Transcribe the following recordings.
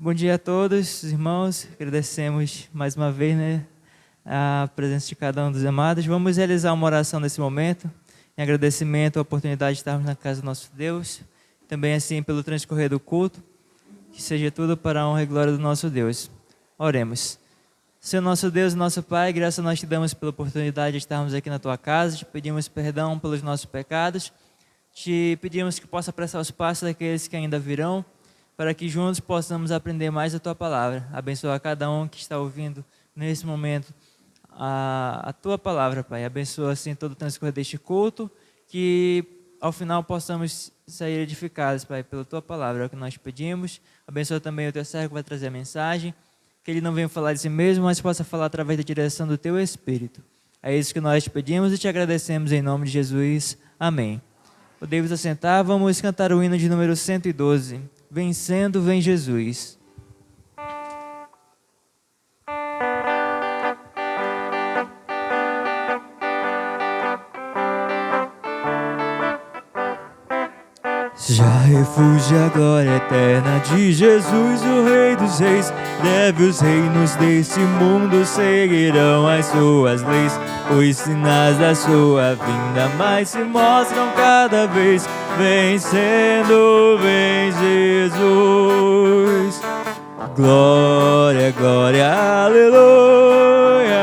Bom dia a todos, irmãos. Agradecemos mais uma vez, a presença de cada um dos amados. Vamos realizar uma oração nesse momento, em agradecimento à oportunidade de estarmos na casa do nosso Deus. Também assim pelo transcorrer do culto, que seja tudo para a honra e glória do nosso Deus. Oremos. Senhor nosso Deus e nosso Pai, graças nós te damos pela oportunidade de estarmos aqui na tua casa. Te pedimos perdão pelos nossos pecados. Te pedimos que possa apressar os passos daqueles que ainda virão, para que juntos possamos aprender mais a Tua Palavra. Abençoa cada um que está ouvindo nesse momento a Tua Palavra, Pai. Abençoa assim todo o transcorrer deste culto, que ao final possamos sair edificados, Pai, pela Tua Palavra. É o que nós pedimos. Abençoa também o Teu servo que vai trazer a mensagem, que ele não venha falar de si mesmo, mas possa falar através da direção do Teu Espírito. É isso que nós te pedimos e te agradecemos em nome de Jesus. Amém. Podemos assentar, vamos cantar o hino de número 112. Vencendo, vem Jesus. Já refugia a glória eterna de Jesus, o Rei dos Reis. Breve os reinos deste mundo seguirão as suas leis. Os sinais da sua vinda mais se mostram cada vez. Vencendo, vem Jesus. Glória, glória, aleluia.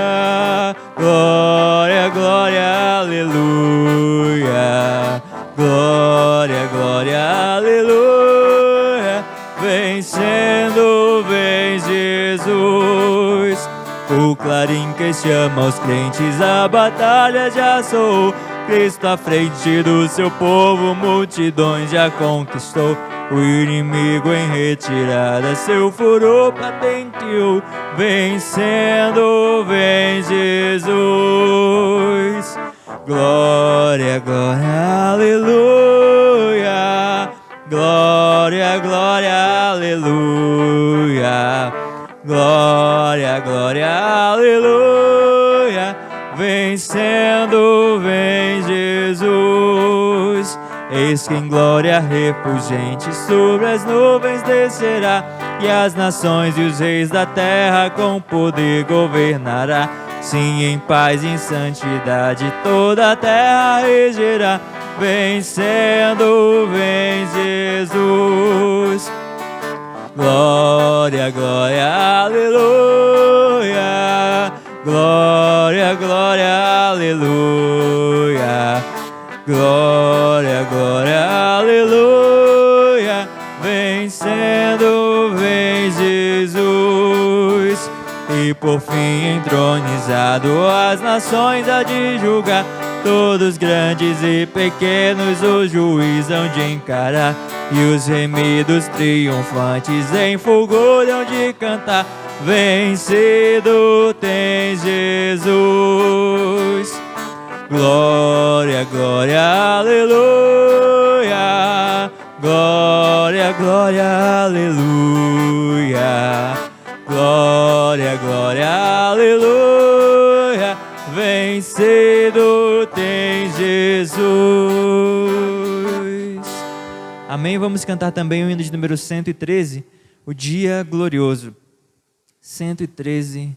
Glória, glória, aleluia. Glória, glória, aleluia. Vencendo, vem Jesus. O clarim que chama os crentes, a batalha já soou. Cristo à frente do seu povo, multidões já conquistou. O inimigo em retirada, seu furor patenteou. Vencendo, vem Jesus. Glória, glória, aleluia. Glória, glória, aleluia. Glória, glória, aleluia. Vencendo, vem Jesus. Eis que em glória refulgente sobre as nuvens descerá, e as nações e os reis da terra com poder governará. Sim, em paz e em santidade toda a terra regerá. Vencendo, vem Jesus. Glória, glória, aleluia. Glória, glória, aleluia. Glória, glória, aleluia. Vencendo, vem Jesus. E por fim entronizado as nações há de julgar. Todos grandes e pequenos o juiz hão de encarar. E os remidos triunfantes em fulgor hão de cantar. Vencido tens Jesus. Glória, glória, aleluia. Glória, glória, aleluia. Glória, glória, aleluia. Vencido tem Jesus. Amém. Vamos cantar também o hino de número 113, o dia glorioso. 113,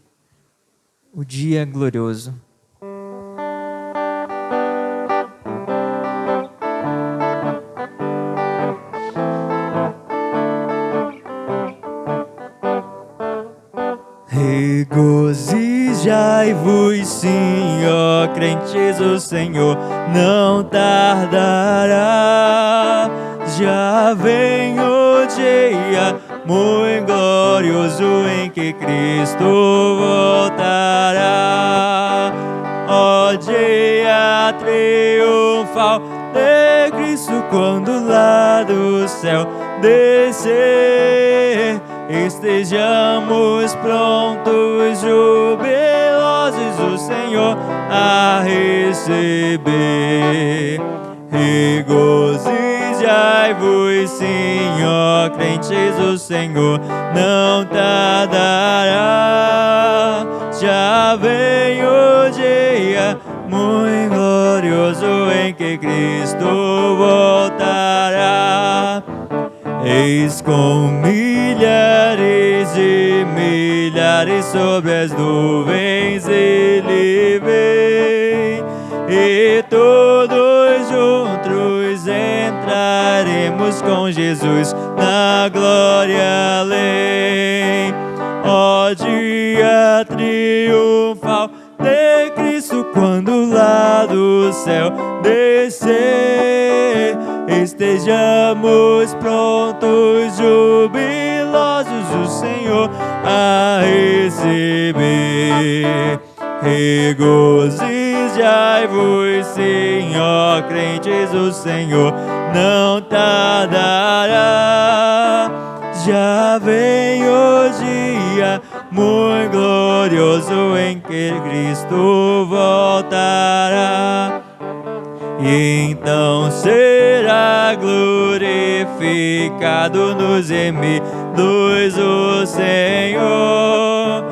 o dia glorioso. Regozijai-vos, sim, ó crentes, o Senhor não tardará. Já vem o dia muito glorioso em que Cristo voltará. Ó dia triunfal de Cristo quando lá do céu descer. Estejamos prontos, jubilosos, o Senhor a receber. Regozijai-vos, sim, ó crentes, o Senhor não tardará. Já vem o dia muito glorioso em que Cristo voltará. Eis com milhares e milhares sobre as nuvens ele vem, e todos juntos entraremos com Jesus na glória além. Ó dia triunfal de Cristo, quando lá do céu descer, estejamos prontos, jubilosos, o Senhor a receber. Regozijai-vos, sim, ó crentes, o Senhor não tardará. Já vem o dia muito glorioso em que Cristo voltará, e então será glorificado nos gemidos o Senhor,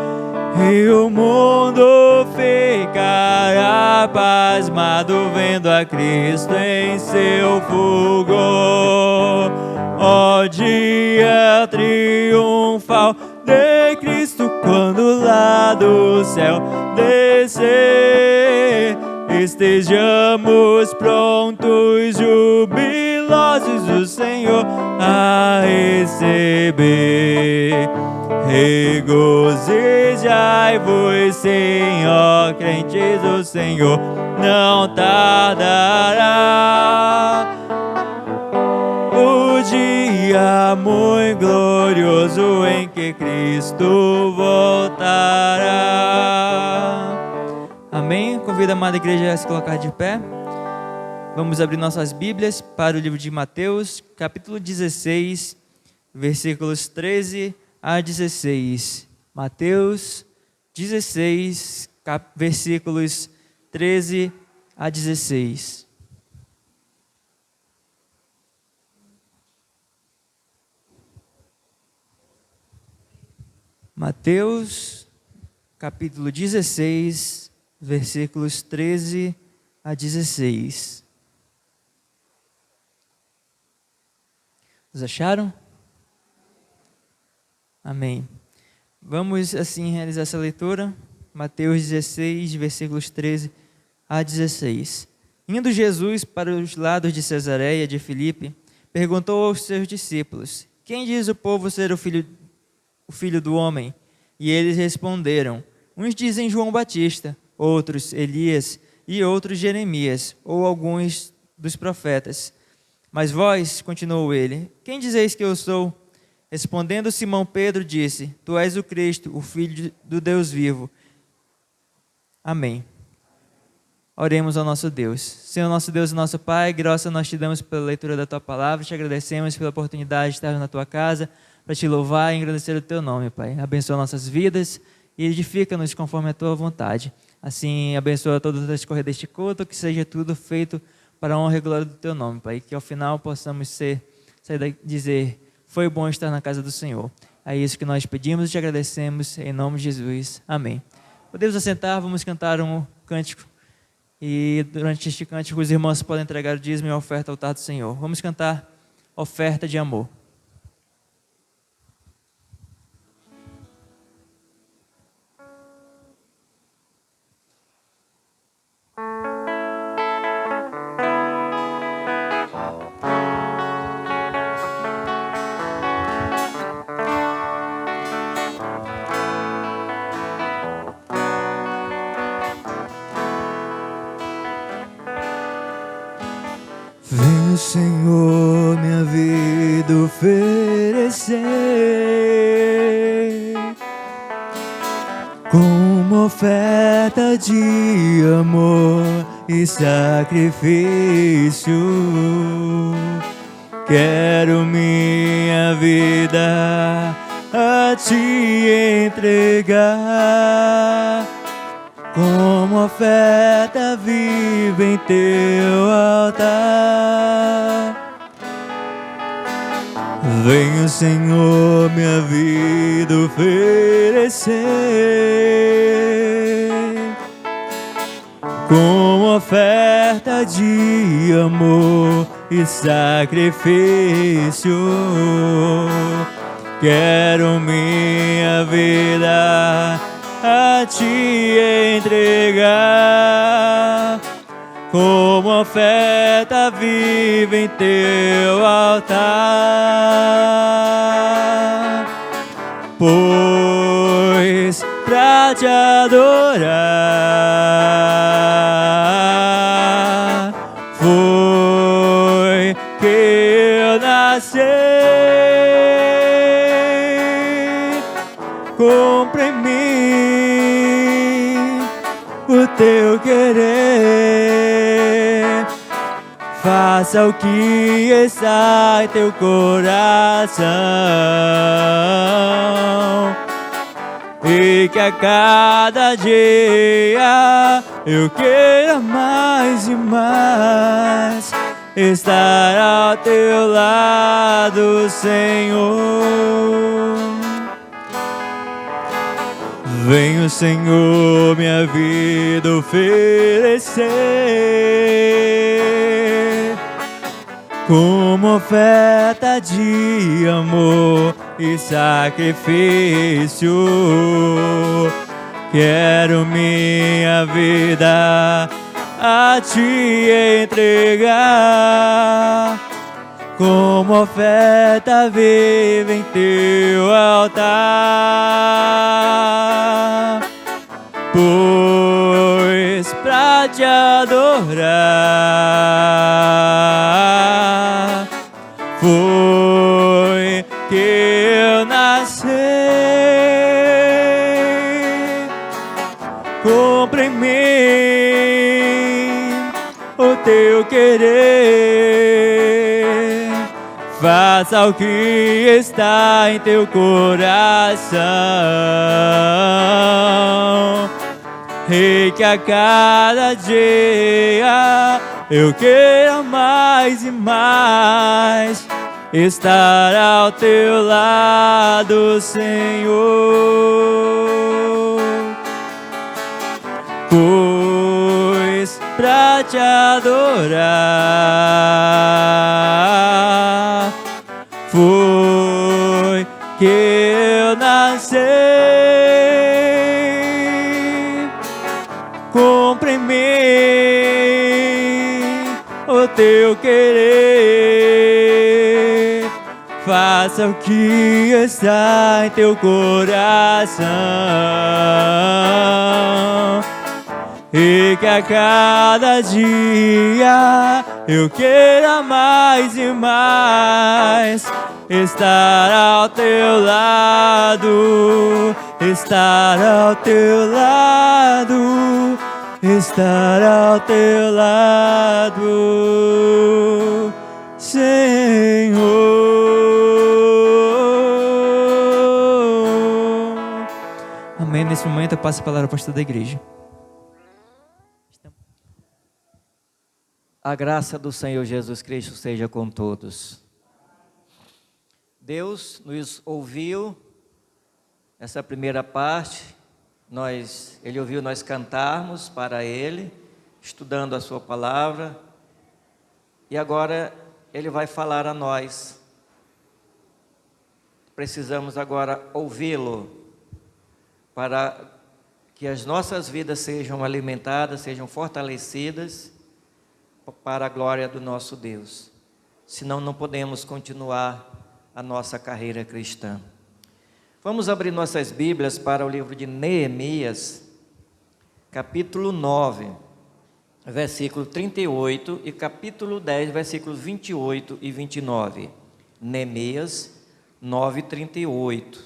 e o mundo ficará pasmado vendo a Cristo em seu fulgor. Ó dia triunfal de Cristo, quando lá do céu descer, estejamos prontos, jubilosos, o Senhor a receber. Regozijai-vos, sim, ó crentes, o Senhor não tardará. O dia muito glorioso em que Cristo voltará. Amém? Convido a amada igreja a se colocar de pé. Vamos abrir nossas Bíblias para o livro de Mateus, capítulo 16, versículos 13 a 16. Mateus 16, versículos 13 a 16. Mateus, capítulo 16, versículos 13 a 16. Vocês acharam? Amém. Vamos assim realizar essa leitura. Mateus 16, versículos 13 a 16. Indo Jesus para os lados de Cesareia de Filipe, perguntou aos seus discípulos: quem diz o povo ser o filho do homem? E eles responderam: uns dizem João Batista, outros Elias e outros Jeremias, ou alguns dos profetas. Mas vós, continuou ele, quem dizeis que eu sou? Respondendo Simão Pedro disse: tu és o Cristo, o Filho do Deus vivo. Amém. Oremos ao nosso Deus. Senhor nosso Deus e nosso Pai, graça nós te damos pela leitura da tua palavra, te agradecemos pela oportunidade de estar na tua casa, para te louvar e engrandecer o teu nome, Pai. Abençoa nossas vidas e edifica-nos conforme a tua vontade. Assim, abençoa todo o transcorrer deste culto, que seja tudo feito para a honra e glória do teu nome, Pai. Que ao final possamos sair daqui dizer: foi bom estar na casa do Senhor. É isso que nós pedimos e te agradecemos, em nome de Jesus. Amém. Podemos assentar, vamos cantar um cântico. E durante este cântico, os irmãos podem entregar o dízimo e a oferta ao altar do Senhor. Vamos cantar Oferta de Amor. Vem, Senhor, minha vida oferecer como oferta de amor e sacrifício. Quero minha vida a te entregar como oferta viva em teu altar. Venha, Senhor, minha vida oferecer como oferta de amor e sacrifício. Quero minha vida a te entregar, como oferta viva em teu altar. Pois pra te adorar foi que eu nasci. Cumpre em mim o teu querer, faça o que está em teu coração, e que a cada dia eu queira mais e mais estar ao teu lado, Senhor. Venho, Senhor, minha vida oferecer, como oferta de amor e sacrifício. Quero minha vida a te entregar, como oferta viva em teu altar. Pois pra te adorar foi que eu nasci. Cumpre em mim o teu querer, faça o que está em teu coração, e que a cada dia eu queira mais e mais estar ao teu lado, Senhor. Pois pra te adorar foi que eu nasci. Cumpre em mim o teu querer, faça o que está em teu coração, e que a cada dia eu queira mais e mais estar ao teu lado, estar ao teu lado, estar ao teu lado, Senhor. Amém. Nesse momento eu passo a palavra ao pastor da igreja. A graça do Senhor Jesus Cristo seja com todos. Deus nos ouviu, essa primeira parte, Ele ouviu nós cantarmos para Ele, estudando a sua palavra, e agora Ele vai falar a nós. Precisamos agora ouvi-lo, para que as nossas vidas sejam alimentadas, sejam fortalecidas, para a glória do nosso Deus. Senão não podemos continuar a nossa carreira cristã. Vamos abrir nossas Bíblias para o livro de Neemias, capítulo 9, versículo 38, e capítulo 10, versículos 28 e 29. Neemias 9, 38.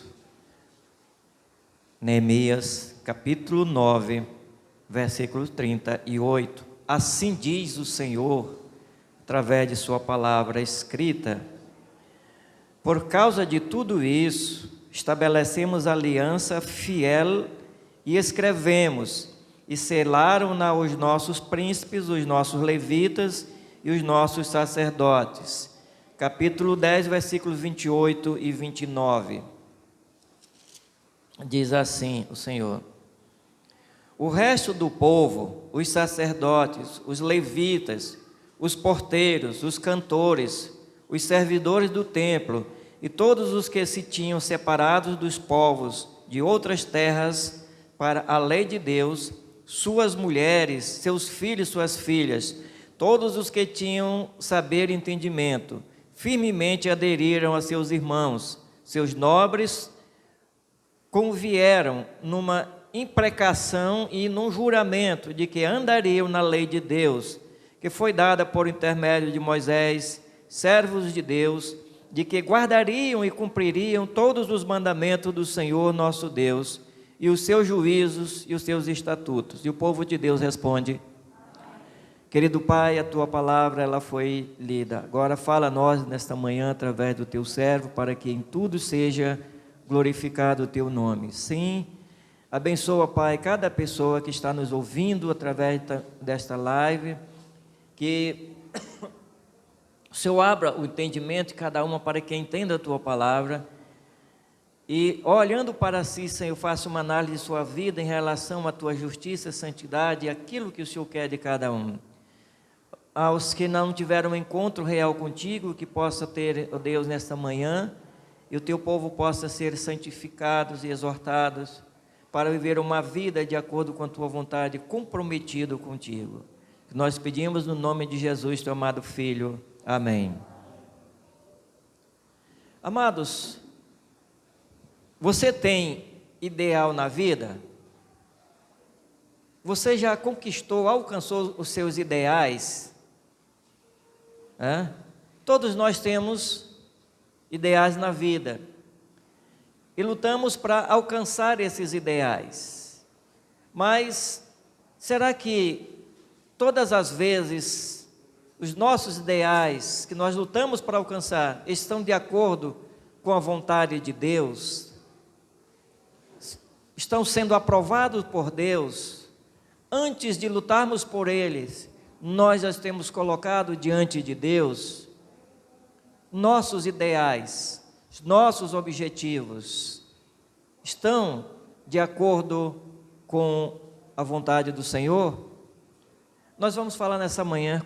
Neemias, capítulo 9, versículo 38. Assim diz o Senhor, através de sua palavra escrita: por causa de tudo isso, estabelecemos aliança fiel e escrevemos, e selaram-na os nossos príncipes, os nossos levitas e os nossos sacerdotes. Capítulo 10, versículos 28 e 29. Diz assim o Senhor: o resto do povo, os sacerdotes, os levitas, os porteiros, os cantores, os servidores do templo e todos os que se tinham separado dos povos de outras terras para a lei de Deus, suas mulheres, seus filhos, suas filhas, todos os que tinham saber e entendimento, firmemente aderiram a seus irmãos. Seus nobres convieram numa imprecação e num juramento de que andariam na lei de Deus, que foi dada por intermédio de Moisés, servos de Deus, de que guardariam e cumpririam todos os mandamentos do Senhor nosso Deus, e os seus juízos e os seus estatutos. E o povo de Deus responde: querido Pai, a Tua palavra ela foi lida. Agora fala a nós nesta manhã através do Teu servo, para que em tudo seja glorificado o Teu nome. Sim, abençoa, Pai, cada pessoa que está nos ouvindo através desta live, que o Senhor abra o entendimento de cada uma para que entenda a Tua palavra. E olhando para si, Senhor, faça uma análise de sua vida em relação à Tua justiça, santidade e aquilo que o Senhor quer de cada um. Aos que não tiveram um encontro real contigo, que possa ter, ó Deus, nesta manhã, e o Teu povo possa ser santificados e exortados para viver uma vida de acordo com a Tua vontade, comprometido contigo. Nós pedimos no nome de Jesus, Teu amado Filho. Amém. Amados, você tem ideal na vida? Você já conquistou, alcançou os seus ideais? Todos nós temos ideais na vida e lutamos para alcançar esses ideais. Mas será que todas as vezes os nossos ideais que nós lutamos para alcançar estão de acordo com a vontade de Deus? Estão sendo aprovados por Deus? Antes de lutarmos por eles, nós já temos colocado diante de Deus nossos ideais, nossos objetivos estão de acordo com a vontade do Senhor? Nós vamos falar nessa manhã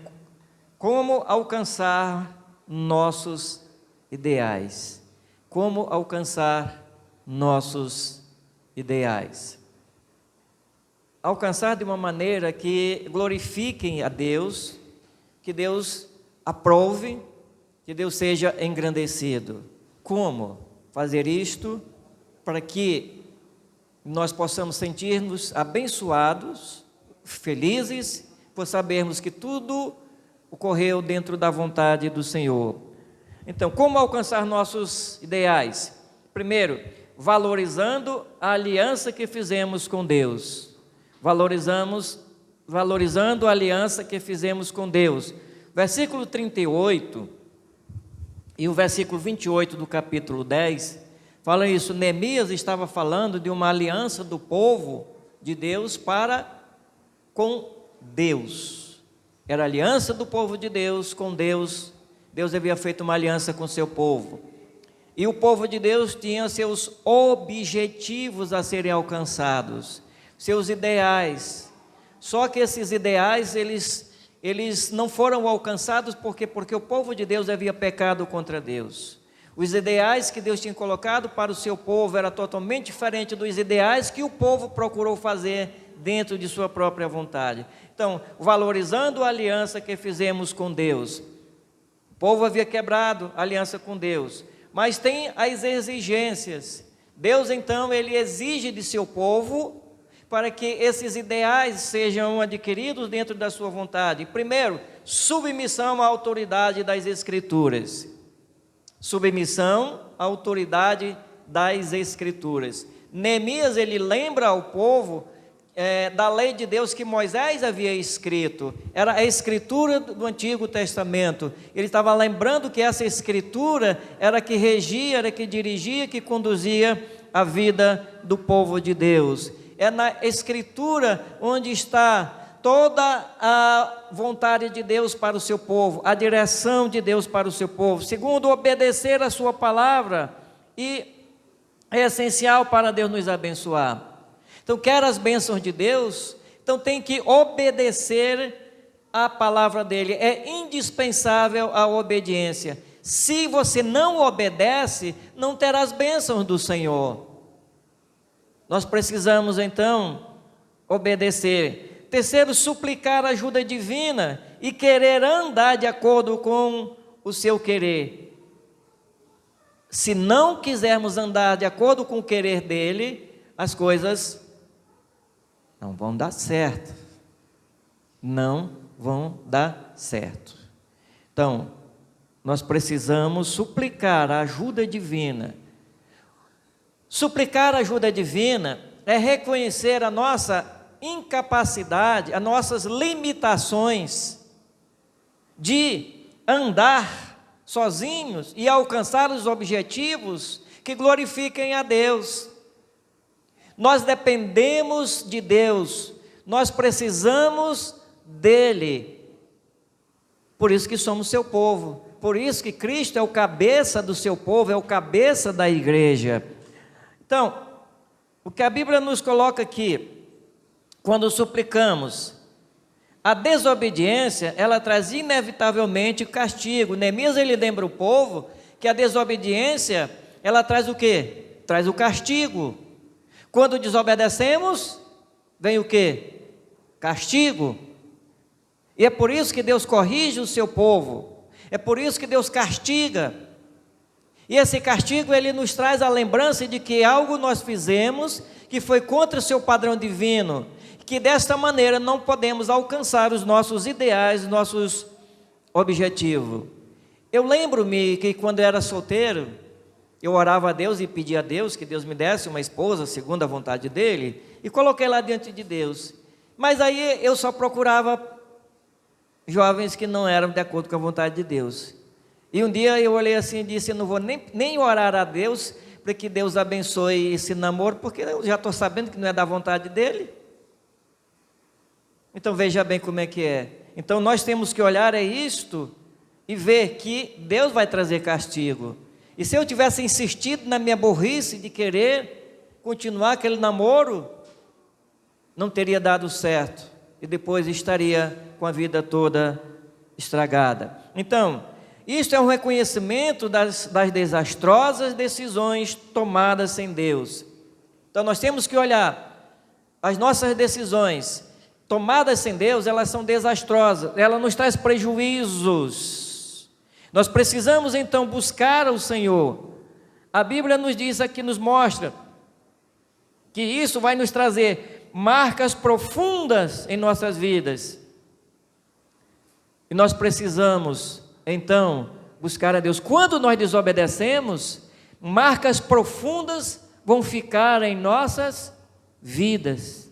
como alcançar nossos ideais. Como alcançar nossos ideais. Alcançar de uma maneira que glorifiquem a Deus, que Deus aprove, que Deus seja engrandecido. Como fazer isto para que nós possamos sentir-nos abençoados, felizes, por sabermos que tudo ocorreu dentro da vontade do Senhor. Então, como alcançar nossos ideais? Primeiro, valorizando a aliança que fizemos com Deus. Valorizando a aliança que fizemos com Deus. Versículo 38 e o versículo 28 do capítulo 10, fala isso. Neemias estava falando de uma aliança do povo de Deus para com Deus. Era a aliança do povo de Deus com Deus. Deus havia feito uma aliança com seu povo. E o povo de Deus tinha seus objetivos a serem alcançados, seus ideais. Só que esses ideais, eles não foram alcançados porque o povo de Deus havia pecado contra Deus. Os ideais que Deus tinha colocado para o seu povo era totalmente diferente dos ideais que o povo procurou fazer dentro de sua própria vontade. Então, valorizando a aliança que fizemos com Deus, o povo havia quebrado a aliança com Deus, mas tem as exigências. Deus, então, ele exige de seu povo para que esses ideais sejam adquiridos dentro da sua vontade. Primeiro, submissão à autoridade das Escrituras. Submissão à autoridade das Escrituras. Neemias, ele lembra ao povo da lei de Deus que Moisés havia escrito. Era a escritura do Antigo Testamento. Ele estava lembrando que essa escritura era que regia, era que dirigia, que conduzia a vida do povo de Deus. É na escritura onde está toda a vontade de Deus para o seu povo, a direção de Deus para o seu povo. Segundo, obedecer a sua palavra, e é essencial para Deus nos abençoar. Então, quer as bênçãos de Deus, então tem que obedecer a palavra dele, é indispensável a obediência. Se você não obedece, não terá as bênçãos do Senhor. Nós precisamos então obedecer. Terceiro, suplicar ajuda divina e querer andar de acordo com o seu querer. Se não quisermos andar de acordo com o querer dele, as coisas não vão dar certo. Não vão dar certo. Então, nós precisamos suplicar a ajuda divina. Suplicar a ajuda divina é reconhecer a nossa incapacidade, as nossas limitações de andar sozinhos e alcançar os objetivos que glorifiquem a Deus. Nós dependemos de Deus, nós precisamos dele. Por isso que somos seu povo, por isso que Cristo é o cabeça do seu povo, é o cabeça da igreja. Então, o que a Bíblia nos coloca aqui, quando suplicamos, a desobediência, ela traz inevitavelmente castigo. Neemias, ele lembra o povo que a desobediência, ela traz o quê? Traz o castigo. Quando desobedecemos, vem o quê? Castigo. E é por isso que Deus corrige o seu povo, é por isso que Deus castiga. E esse castigo, ele nos traz a lembrança de que algo nós fizemos que foi contra o seu padrão divino, que desta maneira não podemos alcançar os nossos ideais, os nossos objetivos. Eu lembro-me que quando eu era solteiro, eu orava a Deus e pedia a Deus que Deus me desse uma esposa segundo a vontade dele, e coloquei lá diante de Deus. Mas aí eu só procurava jovens que não eram de acordo com a vontade de Deus. E um dia eu olhei assim e disse: eu não vou nem orar a Deus para que Deus abençoe esse namoro, porque eu já estou sabendo que não é da vontade dele. Então veja bem como é que é. Então nós temos que olhar isto e ver que Deus vai trazer castigo. E se eu tivesse insistido na minha burrice de querer continuar aquele namoro, não teria dado certo, e depois estaria com a vida toda estragada. Então, isto é um reconhecimento das desastrosas decisões tomadas sem Deus. Então nós temos que olhar as nossas decisões tomadas sem Deus, elas são desastrosas, elas nos trazem prejuízos. Nós precisamos então buscar o Senhor. A Bíblia nos diz aqui, nos mostra que isso vai nos trazer marcas profundas em nossas vidas. E nós precisamos então buscar a Deus. Quando nós desobedecemos, marcas profundas vão ficar em nossas vidas.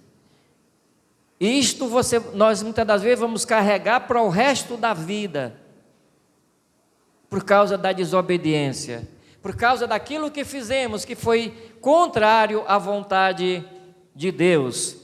E isto nós muitas das vezes vamos carregar para o resto da vida, por causa da desobediência, por causa daquilo que fizemos que foi contrário à vontade de Deus.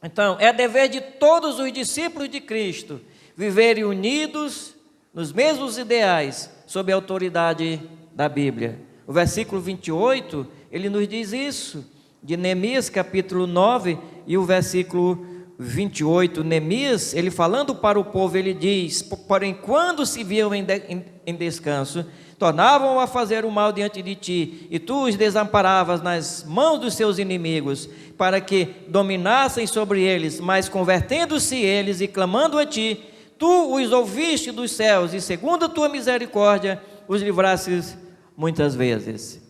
Então, é dever de todos os discípulos de Cristo viverem unidos nos mesmos ideais, sob a autoridade da Bíblia. O versículo 28, ele nos diz isso, de Neemias capítulo 9 e o versículo 28, Neemias, ele falando para o povo, ele diz: porém quando se viam em descanso, tornavam a fazer o mal diante de ti, e tu os desamparavas nas mãos dos seus inimigos, para que dominassem sobre eles, mas convertendo-se eles e clamando a ti, tu os ouviste dos céus, e segundo a tua misericórdia, os livrastes muitas vezes.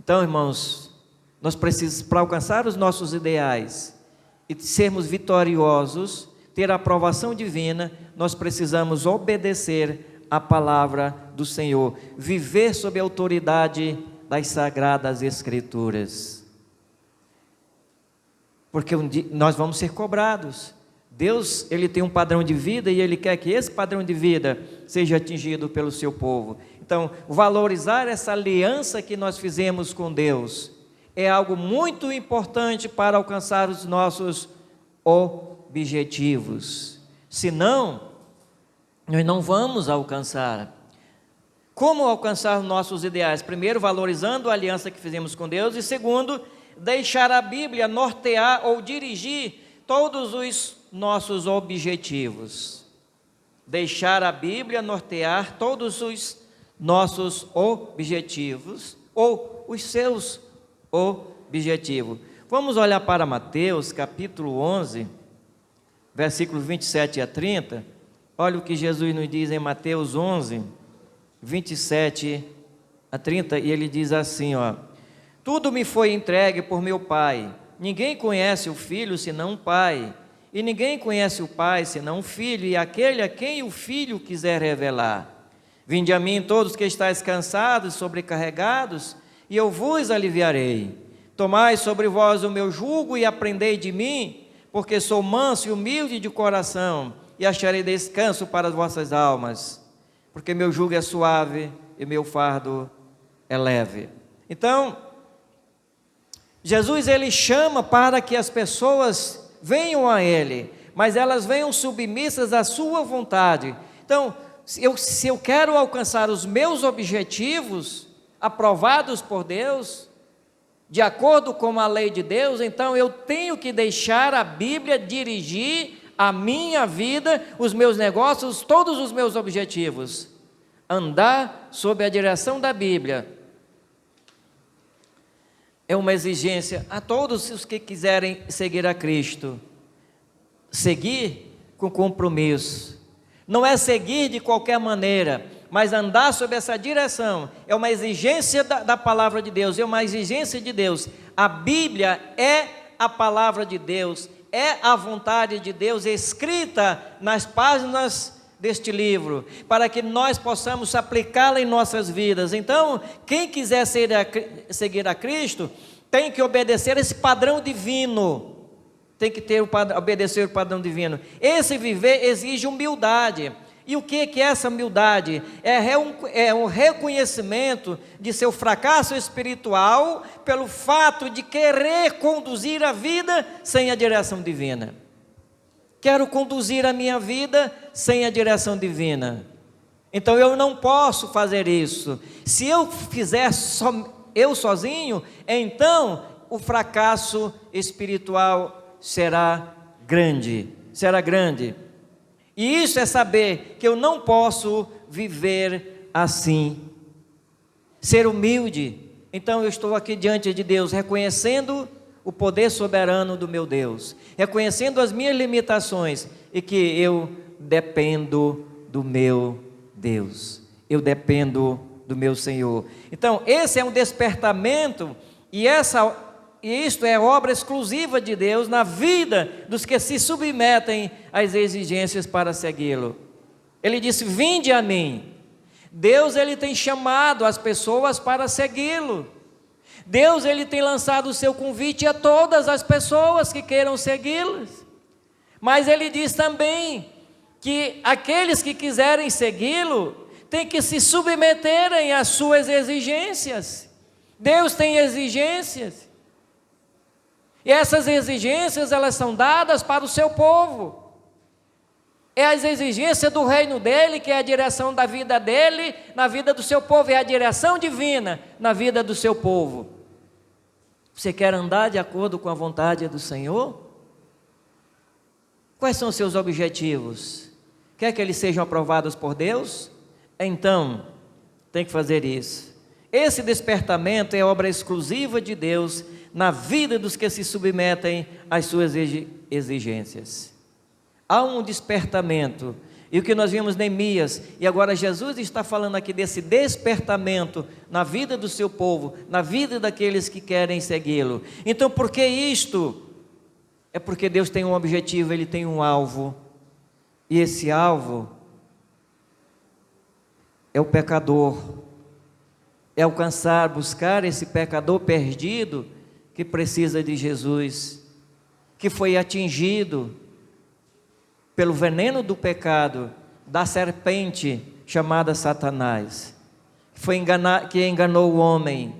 Então, irmãos, nós precisamos, para alcançar os nossos ideais e sermos vitoriosos, ter a aprovação divina, nós precisamos obedecer a palavra do Senhor, viver sob a autoridade das sagradas Escrituras, porque um dia nós vamos ser cobrados. Deus, ele tem um padrão de vida e ele quer que esse padrão de vida seja atingido pelo seu povo. Então, valorizar essa aliança que nós fizemos com Deus é algo muito importante para alcançar os nossos objetivos. Senão, nós não vamos alcançar. Como alcançar os nossos ideais? Primeiro, valorizando a aliança que fizemos com Deus, e segundo, deixar a Bíblia nortear ou dirigir todos os nossos objetivos. Deixar a Bíblia nortear todos os nossos objetivos, ou os seus objetivos. Vamos olhar para Mateus, capítulo 11, versículos 27 a 30. Olha o que Jesus nos diz em Mateus 11, 27 a 30, e ele diz assim, ó: tudo me foi entregue por meu Pai. Ninguém conhece o Filho senão o Pai, e ninguém conhece o Pai senão o Filho, e aquele a quem o Filho quiser revelar. Vinde a mim todos que estáis cansados, sobrecarregados, e eu vos aliviarei. Tomai sobre vós o meu jugo e aprendei de mim, porque sou manso e humilde de coração, e acharei descanso para as vossas almas, porque meu jugo é suave e meu fardo é leve. Então, Jesus, ele chama para que as pessoas venham a ele, mas elas venham submissas à sua vontade. Então, se eu quero alcançar os meus objetivos aprovados por Deus, de acordo com a lei de Deus, então eu tenho que deixar a Bíblia dirigir a minha vida, os meus negócios, todos os meus objetivos. Andar sob a direção da Bíblia é uma exigência a todos os que quiserem seguir a Cristo. Seguir com compromisso. Não é seguir de qualquer maneira, mas andar sob essa direção. É uma exigência da palavra de Deus, é uma exigência de Deus. A Bíblia é a palavra de Deus, é a vontade de Deus escrita nas páginas deste livro, para que nós possamos aplicá-la em nossas vidas. Então, quem quiser seguir a Cristo, tem que obedecer esse padrão divino. Tem que obedecer o padrão divino. Esse viver exige humildade. E o que é essa humildade? É um reconhecimento de seu fracasso espiritual pelo fato de querer conduzir a vida sem a direção divina. Quero conduzir a minha vida sem a direção divina. Então eu não posso fazer isso. Se eu fizer eu sozinho, então o fracasso espiritual será grande. E isso é saber que eu não posso viver assim. Ser humilde. Então eu estou aqui diante de Deus, reconhecendo o poder soberano do meu Deus, reconhecendo as minhas limitações e que eu dependo do meu Deus, eu dependo do meu Senhor. Então esse é um despertamento e isto é obra exclusiva de Deus na vida dos que se submetem às exigências para segui-lo. Ele disse: vinde a mim. Deus, ele tem chamado as pessoas para segui-lo. Deus, ele tem lançado o seu convite a todas as pessoas que queiram segui-lo. Mas ele diz também que aqueles que quiserem segui-lo têm que se submeterem às suas exigências. Deus tem exigências. E essas exigências, elas são dadas para o seu povo. É as exigências do reino dele, que é a direção da vida dele, na vida do seu povo. É a direção divina na vida do seu povo. Você quer andar de acordo com a vontade do Senhor? Quais são os seus objetivos? Quer que eles sejam aprovados por Deus? Então, tem que fazer isso. Esse despertamento é obra exclusiva de Deus na vida dos que se submetem às suas exigências. Há um despertamento, e o que nós vimos em Neemias, e agora Jesus está falando aqui desse despertamento na vida do seu povo, na vida daqueles que querem segui-lo. Então, por que isto? É porque Deus tem um objetivo, Ele tem um alvo, e esse alvo é o pecador, é alcançar, buscar esse pecador perdido, que precisa de Jesus, que foi atingido pelo veneno do pecado, da serpente chamada Satanás, que enganou o homem.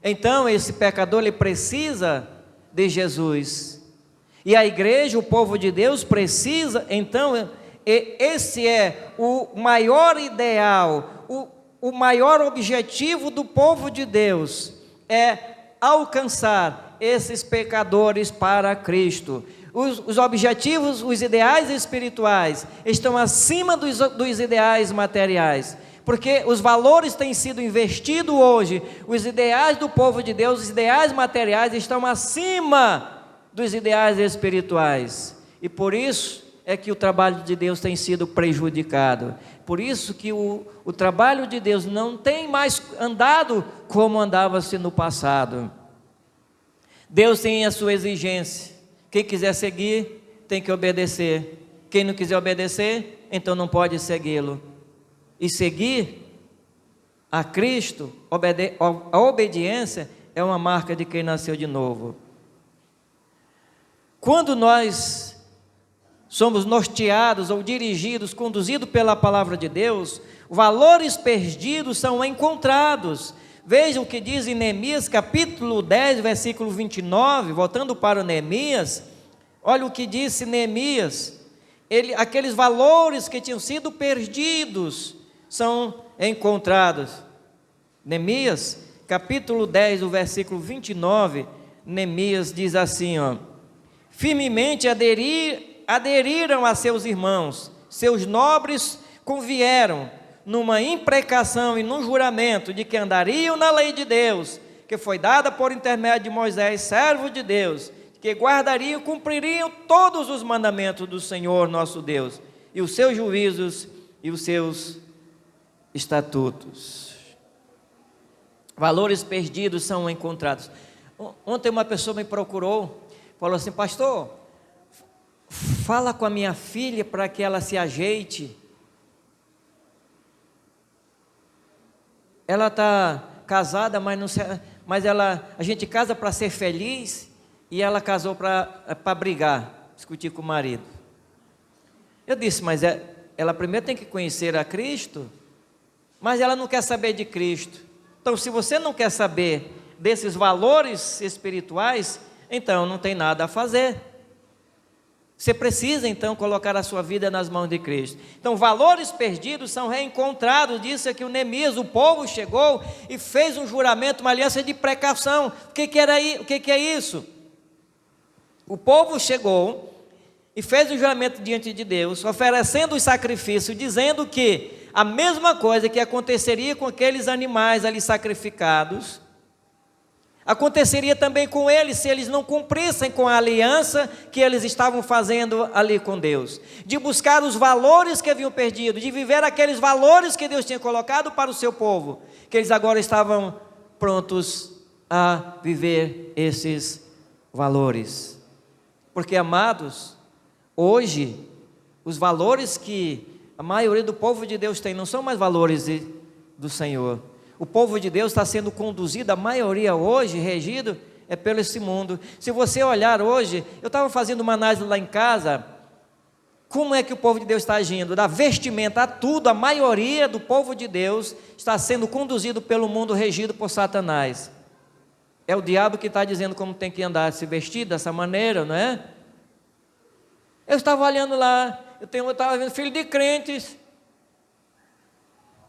Então esse pecador, ele precisa de Jesus, e a igreja, o povo de Deus precisa. Então esse é o maior ideal, o maior objetivo do povo de Deus, é alcançar esses pecadores para Cristo. Os objetivos, os ideais espirituais estão acima dos ideais materiais, porque os valores têm sido investidos hoje, os ideais do povo de Deus, os ideais materiais estão acima dos ideais espirituais, e por isso é que o trabalho de Deus tem sido prejudicado, por isso que o trabalho de Deus não tem mais andado como andava-se no passado. Deus tem a sua exigência, quem quiser seguir tem que obedecer, quem não quiser obedecer, então não pode segui-lo. E seguir a Cristo, a obediência é uma marca de quem nasceu de novo. Quando nós somos norteados ou dirigidos, conduzidos pela palavra de Deus, valores perdidos são encontrados. Veja o que diz em Neemias capítulo 10, versículo 29, voltando para o Neemias, olha o que disse Neemias, aqueles valores que tinham sido perdidos, são encontrados. Neemias, capítulo 10, o versículo 29, Neemias diz assim, firmemente aderiram a seus irmãos, seus nobres convieram numa imprecação e num juramento de que andariam na lei de Deus, que foi dada por intermédio de Moisés, servo de Deus, que guardariam e cumpririam todos os mandamentos do Senhor nosso Deus, e os seus juízos e os seus estatutos. Valores perdidos são encontrados. Ontem uma pessoa me procurou, falou assim: pastor, fala com a minha filha para que ela se ajeite. Ela está casada, mas a gente casa para ser feliz, e ela casou para brigar, discutir com o marido. Eu disse, mas ela primeiro tem que conhecer a Cristo, mas ela não quer saber de Cristo. Então, se você não quer saber desses valores espirituais, então não tem nada a fazer. Você precisa então colocar a sua vida nas mãos de Cristo. Então, valores perdidos são reencontrados. Disse aqui o Neemias, o povo chegou e fez um juramento, uma aliança de precaução. O que é isso? O povo chegou e fez um juramento diante de Deus, oferecendo o sacrifício, dizendo que a mesma coisa que aconteceria com aqueles animais ali sacrificados, aconteceria também com eles, se eles não cumprissem com a aliança que eles estavam fazendo ali com Deus, de buscar os valores que haviam perdido, de viver aqueles valores que Deus tinha colocado para o seu povo, que eles agora estavam prontos a viver esses valores. Porque, amados, hoje, os valores que a maioria do povo de Deus tem não são mais valores do Senhor. O povo de Deus está sendo conduzido, a maioria hoje, regido, é pelo esse mundo. Se você olhar hoje, eu estava fazendo uma análise lá em casa, como é que o povo de Deus está agindo? Da vestimenta a tudo, a maioria do povo de Deus está sendo conduzido pelo mundo, regido por Satanás. É o diabo que está dizendo como tem que andar, se vestir dessa maneira, não é? Eu estava olhando lá, eu estava vendo filho de crentes,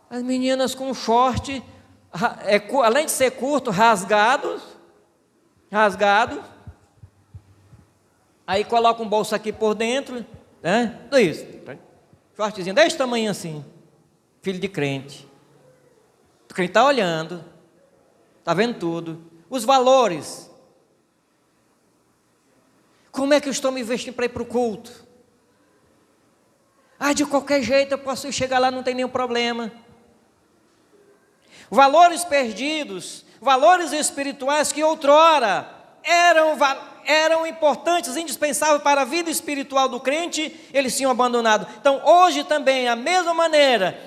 as meninas com short, além de ser curto, rasgados, aí coloca um bolso aqui por dentro, né? Tudo isso, shortzinho desse tamanho assim, filho de crente. O crente está olhando, está vendo tudo. Os valores, como é que eu estou me vestindo para ir para o culto? De qualquer jeito eu posso chegar lá, não tem nenhum problema. Valores perdidos, valores espirituais que outrora eram importantes, indispensáveis para a vida espiritual do crente, eles tinham abandonado. Então hoje também, a mesma maneira,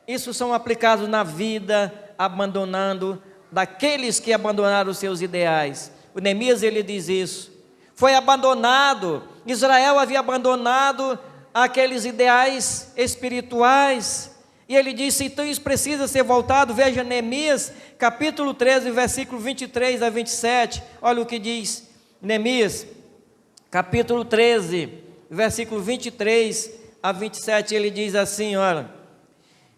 isso são aplicados na vida, abandonando daqueles que abandonaram os seus ideais. O Neemias, ele diz isso, foi abandonado, Israel havia abandonado aqueles ideais espirituais, e ele disse, então isso precisa ser voltado. Veja Neemias, capítulo 13, versículo 23 a 27, olha o que diz Neemias, capítulo 13, versículo 23 a 27, ele diz assim, olha,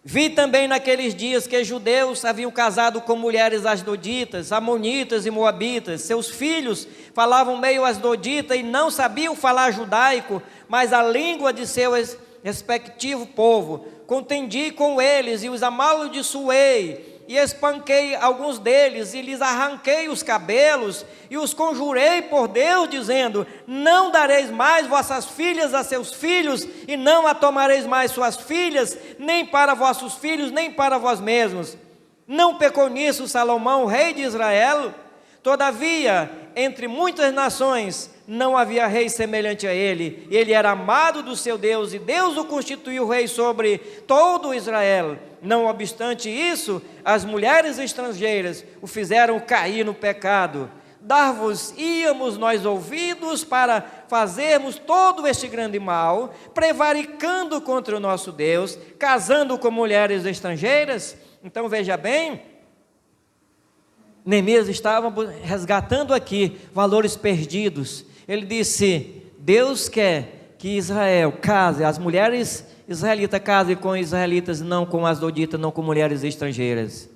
Vi também naqueles dias que judeus haviam casado com mulheres asdoditas, amonitas e moabitas. Seus filhos falavam meio asdodita e não sabiam falar judaico, mas a língua de seu respectivo povo. Contendi com eles e os amaldiçoei, e espanquei alguns deles, e lhes arranquei os cabelos, e os conjurei por Deus, dizendo: não dareis mais vossas filhas a seus filhos, e não a tomareis mais suas filhas, nem para vossos filhos, nem para vós mesmos. Não pecou nisso Salomão, rei de Israel? Todavia, entre muitas nações, não havia rei semelhante a ele. Ele era amado do seu Deus, e Deus o constituiu rei sobre todo Israel. Não obstante isso, as mulheres estrangeiras o fizeram cair no pecado. Dar-vos-íamos nós ouvidos para fazermos todo este grande mal, prevaricando contra o nosso Deus, casando com mulheres estrangeiras? Então veja bem, Neemias estava resgatando aqui valores perdidos. Ele disse: Deus quer que Israel case, as mulheres israelitas casem com israelitas, não com asdoditas, não com mulheres estrangeiras.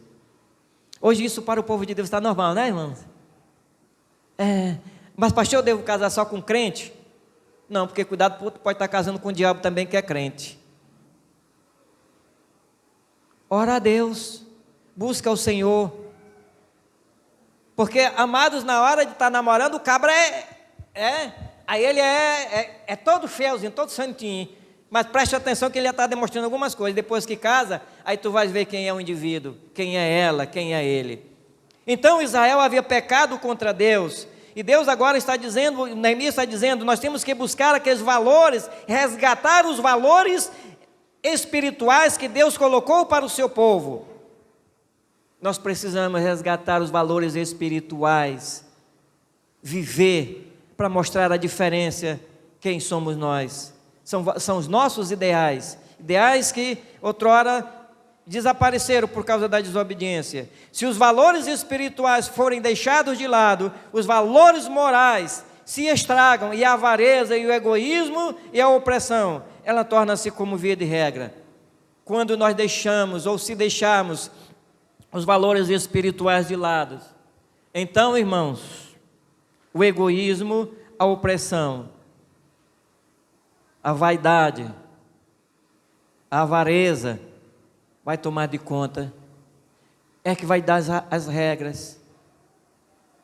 Hoje isso para o povo de Deus está normal, né, irmãos? Mas pastor, eu devo casar só com crente? Não, porque cuidado, pode estar casando com o diabo também, que é crente. Ora a Deus, busca o Senhor, porque, amados, na hora de estar namorando, o cabra aí ele é todo feuzinho, todo santinho, mas preste atenção que ele já está demonstrando algumas coisas. Depois que casa, aí tu vais ver quem é o indivíduo, quem é ela, quem é ele. Então Israel havia pecado contra Deus, e Deus agora está dizendo, Neemias está dizendo, nós temos que buscar aqueles valores, resgatar os valores espirituais que Deus colocou para o seu povo. Nós precisamos resgatar os valores espirituais, viver para mostrar a diferença, quem somos nós. São os nossos ideais que outrora desapareceram por causa da desobediência. Se os valores espirituais forem deixados de lado, os valores morais se estragam, e a avareza e o egoísmo e a opressão, ela torna-se como via de regra. Quando nós deixamos ou se deixarmos os valores espirituais de lado, então, irmãos, o egoísmo, a opressão, a vaidade, a avareza vai tomar de conta, é que vai dar as regras.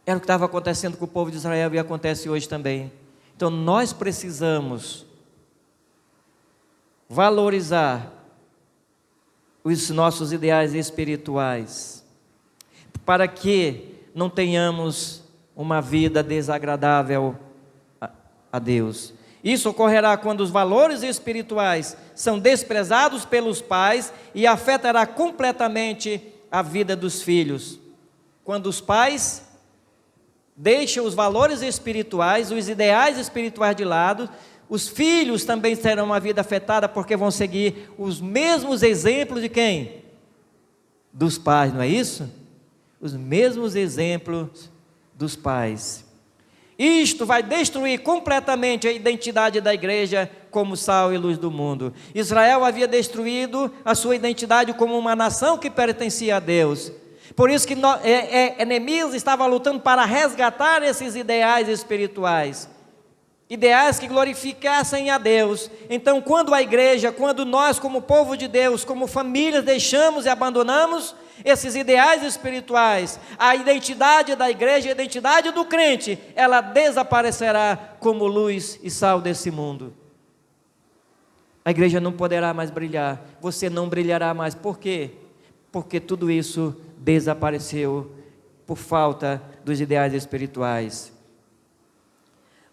Era o que estava acontecendo com o povo de Israel e acontece hoje também. Então nós precisamos valorizar os nossos ideais espirituais, para que não tenhamos uma vida desagradável a Deus. Isso ocorrerá quando os valores espirituais são desprezados pelos pais e afetará completamente a vida dos filhos. Quando os pais deixam os valores espirituais, os ideais espirituais de lado, os filhos também terão uma vida afetada, porque vão seguir os mesmos exemplos de quem? Dos pais, não é isso? Os mesmos exemplos dos pais. Isto vai destruir completamente a identidade da igreja como sal e luz do mundo. Israel havia destruído a sua identidade como uma nação que pertencia a Deus. Por isso que Neemias estava lutando para resgatar esses ideais espirituais, ideais que glorificassem a Deus. Então, quando a igreja, quando nós como povo de Deus, como família, deixamos e abandonamos esses ideais espirituais, a identidade da igreja, a identidade do crente, ela desaparecerá como luz e sal desse mundo. A igreja não poderá mais brilhar, você não brilhará mais. Por quê? Porque tudo isso desapareceu por falta dos ideais espirituais.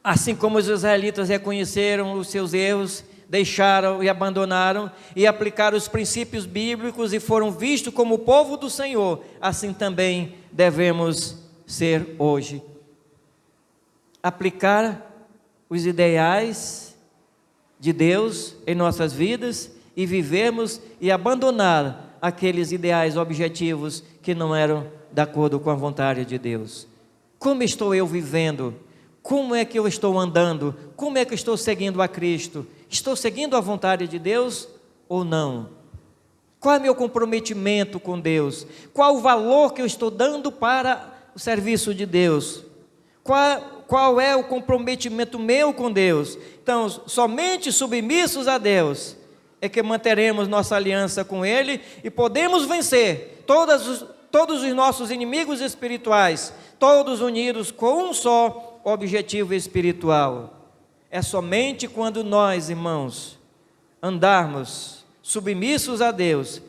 Assim como os israelitas reconheceram os seus erros, deixaram e abandonaram e aplicaram os princípios bíblicos e foram vistos como o povo do Senhor, assim também devemos ser hoje. Aplicar os ideais de Deus em nossas vidas e vivermos e abandonar aqueles ideais objetivos que não eram de acordo com a vontade de Deus. Como estou eu vivendo? Como é que eu estou andando? Como é que eu estou seguindo a Cristo? Estou seguindo a vontade de Deus ou não? Qual é o meu comprometimento com Deus? Qual o valor que eu estou dando para o serviço de Deus? Qual é o comprometimento meu com Deus? Então, somente submissos a Deus é que manteremos nossa aliança com Ele e podemos vencer todos os nossos inimigos espirituais, todos unidos com um só objetivo espiritual. É somente quando nós, irmãos, andarmos submissos a Deus,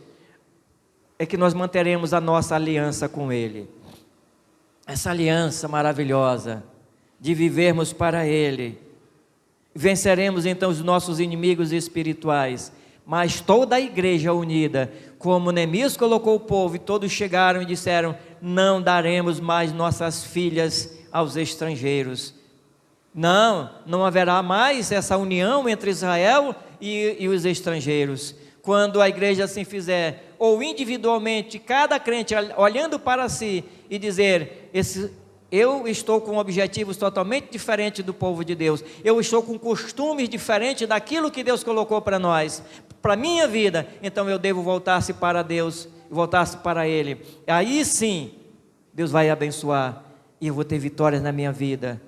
é que nós manteremos a nossa aliança com Ele. Essa aliança maravilhosa de vivermos para Ele. Venceremos então os nossos inimigos espirituais, mas toda a igreja unida, como Neemias colocou o povo, e todos chegaram e disseram: não daremos mais nossas filhas aos estrangeiros. Não haverá mais essa união entre Israel e os estrangeiros. Quando a igreja assim fizer, ou individualmente, cada crente olhando para si e dizer: eu estou com objetivos totalmente diferentes do povo de Deus, eu estou com costumes diferentes daquilo que Deus colocou para nós, para a minha vida, então eu devo voltar-se para Deus, voltar-se para Ele. Aí sim, Deus vai abençoar, e eu vou ter vitórias na minha vida,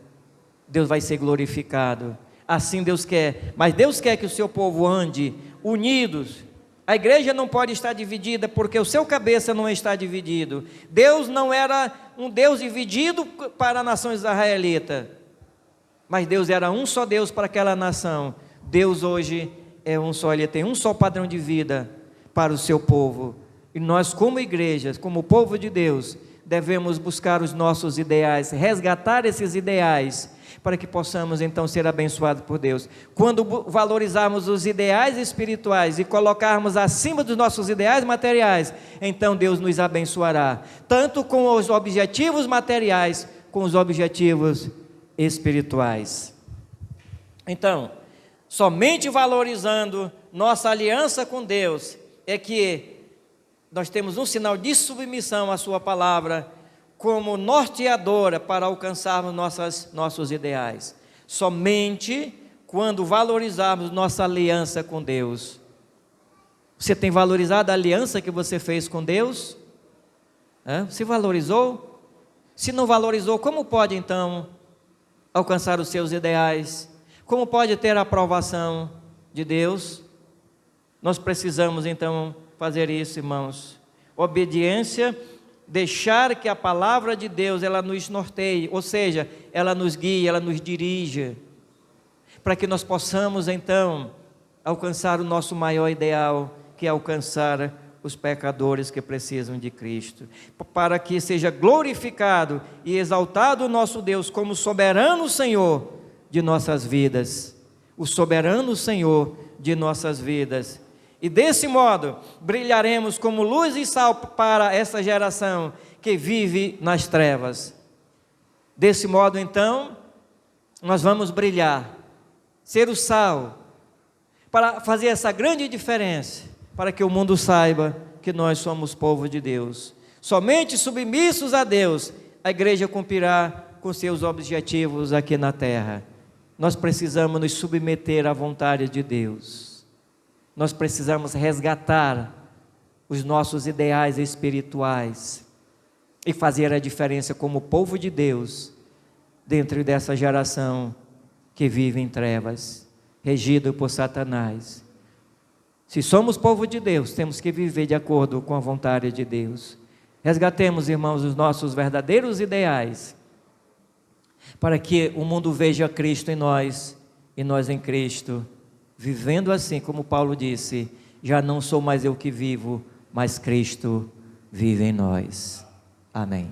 Deus vai ser glorificado. Assim Deus quer, mas Deus quer que o seu povo ande unidos. A igreja não pode estar dividida, porque o seu cabeça não está dividido. Deus não era um Deus dividido para a nação israelita, mas Deus era um só Deus para aquela nação. Deus hoje é um só, Ele tem um só padrão de vida para o seu povo, e nós como igrejas, como povo de Deus, devemos buscar os nossos ideais, resgatar esses ideais, para que possamos então ser abençoados por Deus. Quando valorizarmos os ideais espirituais e colocarmos acima dos nossos ideais materiais, então Deus nos abençoará, tanto com os objetivos materiais, com os objetivos espirituais. Então, somente valorizando nossa aliança com Deus, é que nós temos um sinal de submissão à sua palavra, como norteadora para alcançarmos nossos ideais. Somente quando valorizarmos nossa aliança com Deus. Você tem valorizado a aliança que você fez com Deus? Você valorizou? Se não valorizou, como pode então alcançar os seus ideais? Como pode ter a aprovação de Deus? Nós precisamos então fazer isso, irmãos. Obediência, deixar que a palavra de Deus, ela nos norteie, ou seja, ela nos guie, ela nos dirija, para que nós possamos então alcançar o nosso maior ideal, que é alcançar os pecadores que precisam de Cristo, para que seja glorificado e exaltado o nosso Deus como soberano Senhor de nossas vidas, o soberano Senhor de nossas vidas. E desse modo, brilharemos como luz e sal para essa geração que vive nas trevas. Desse modo, então, nós vamos brilhar, ser o sal, para fazer essa grande diferença, para que o mundo saiba que nós somos povo de Deus. Somente submissos a Deus, a igreja cumprirá com seus objetivos aqui na terra. Nós precisamos nos submeter à vontade de Deus. Nós precisamos resgatar os nossos ideais espirituais e fazer a diferença como povo de Deus dentro dessa geração que vive em trevas, regido por Satanás. Se somos povo de Deus, temos que viver de acordo com a vontade de Deus. Resgatemos, irmãos, os nossos verdadeiros ideais, para que o mundo veja Cristo em nós e nós em Cristo, vivendo assim, como Paulo disse: já não sou mais eu que vivo, mas Cristo vive em nós. Amém.